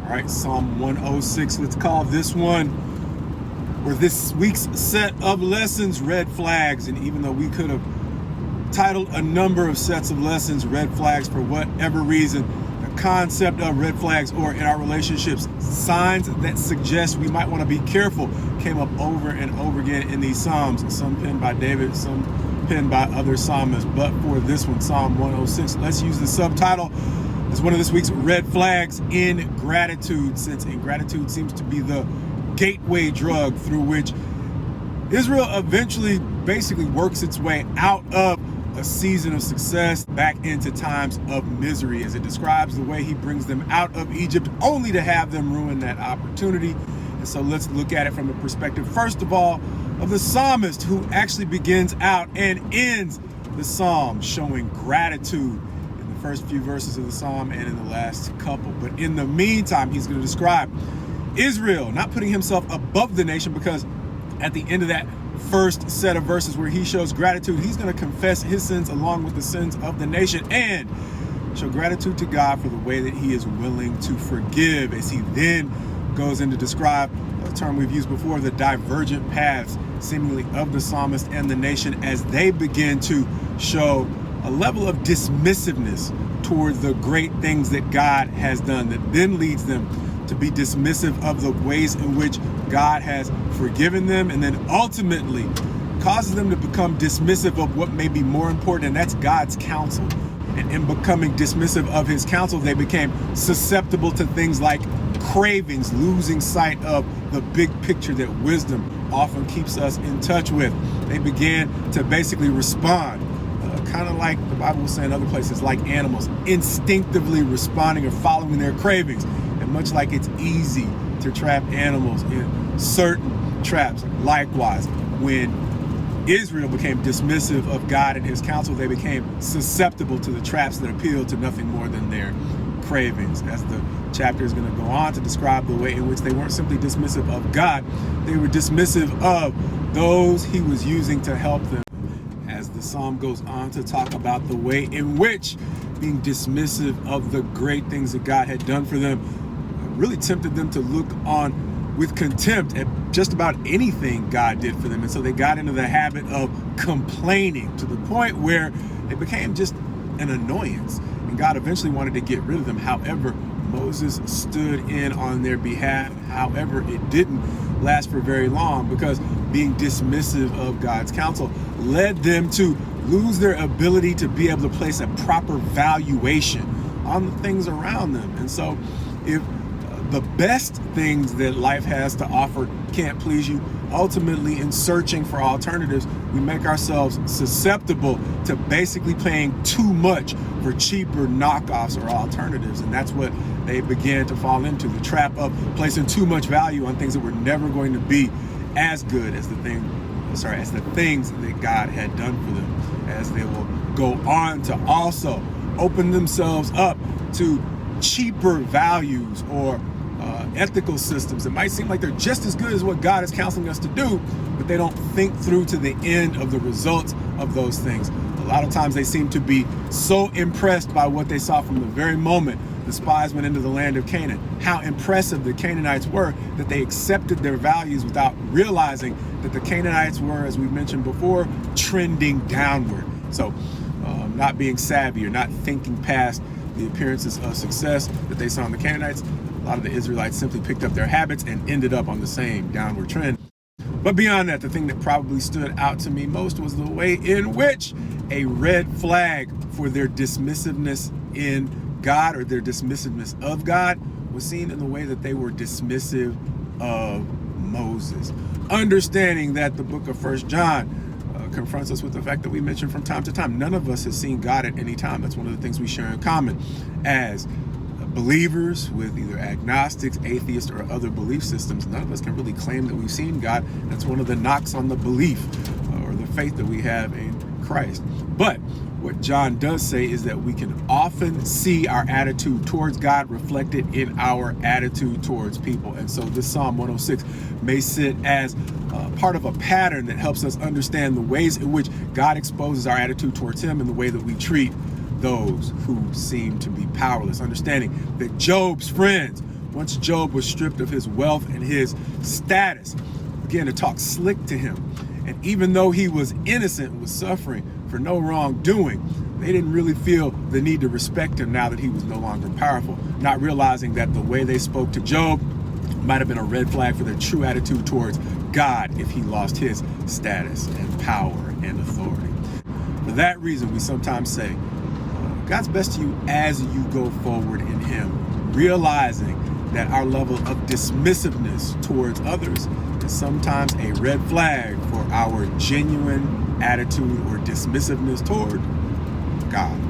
All right, Psalm 106, let's call this one, or this week's set of lessons, red flags. And even though we could have titled a number of sets of lessons, red flags, for whatever reason, the concept of red flags, or in our relationships, signs that suggest we might want to be careful, came up over and over again in these Psalms, some penned by David, some penned by other psalmists. But for this one, Psalm 106, let's use the subtitle as one of this week's red flags: ingratitude, since ingratitude seems to be the gateway drug through which Israel eventually basically works its way out of a season of success back into times of misery, as it describes the way he brings them out of Egypt only to have them ruin that opportunity. And so let's look at it from the perspective, first of all, of the psalmist, who actually begins out and ends the psalm showing gratitude in the first few verses of the psalm and in the last couple. But in the meantime, he's going to describe Israel not putting himself above the nation, because at the end of that first set of verses where he shows gratitude, he's going to confess his sins along with the sins of the nation and show gratitude to God for the way that he is willing to forgive, as he then goes in to describe a term we've used before, the divergent paths seemingly of the psalmist and the nation, as they begin to show a level of dismissiveness toward the great things that God has done, that then leads them to be dismissive of the ways in which God has forgiven them, and then ultimately causes them to become dismissive of what may be more important, and that's God's counsel. And in becoming dismissive of his counsel, they became susceptible to things like cravings, losing sight of the big picture that wisdom often keeps us in touch with. They began to basically respond, kind of like the Bible will say in other places, like animals, instinctively responding or following their cravings. And much like it's easy to trap animals in certain traps, likewise, when Israel became dismissive of God and his counsel, they became susceptible to the traps that appealed to nothing more than their cravings. As the chapter is going to go on to describe the way in which they weren't simply dismissive of God, they were dismissive of those he was using to help them. As the psalm goes on to talk about the way in which being dismissive of the great things that God had done for them really tempted them to look on with contempt at just about anything God did for them. And so they got into the habit of complaining to the point where it became just an annoyance. And God eventually wanted to get rid of them. However, Moses stood in on their behalf. However, it didn't last for very long, because being dismissive of God's counsel led them to lose their ability to be able to place a proper valuation on the things around them. And so if the best things that life has to offer can't please you, ultimately in searching for alternatives, we make ourselves susceptible to basically paying too much for cheaper knockoffs or alternatives. And that's what they began to fall into, the trap of placing too much value on things that were never going to be as good as the things that God had done for them, as they will go on to also open themselves up to cheaper values or ethical systems that might seem like they're just as good as what God is counseling us to do, but they don't think through to the end of the results of those things. A lot of times they seem to be so impressed by what they saw from the very moment the spies went into the land of Canaan, how impressive the Canaanites were, that they accepted their values without realizing that the Canaanites were, as we've mentioned before, trending downward. So not being savvy or not thinking past the appearances of success that they saw in the Canaanites, a lot of the Israelites simply picked up their habits and ended up on the same downward trend. But beyond that, the thing that probably stood out to me most was the way in which a red flag for their dismissiveness in God, or their dismissiveness of God, was seen in the way that they were dismissive of Moses. Understanding that the book of 1 John confronts us with the fact that we mention from time to time, none of us has seen God at any time. That's one of the things we share in common as believers with either agnostics, atheists, or other belief systems. None of us can really claim that we've seen God. That's one of the knocks on the belief or the faith that we have in Christ. But what John does say is that we can often see our attitude towards God reflected in our attitude towards people. And so this Psalm 106 may sit as part of a pattern that helps us understand the ways in which God exposes our attitude towards him and the way that we treat those who seem to be powerless. Understanding that Job's friends Once Job was stripped of his wealth and his status, began to talk slick to him. And even though he was innocent, was suffering for no wrongdoing, they didn't really feel the need to respect him now that he was no longer powerful, not realizing that the way they spoke to Job might have been a red flag for their true attitude towards God if he lost his status and power and authority. For that reason, we sometimes say, God's best to you as you go forward in him, realizing that our level of dismissiveness towards others is sometimes a red flag for our genuine attitude or dismissiveness toward God.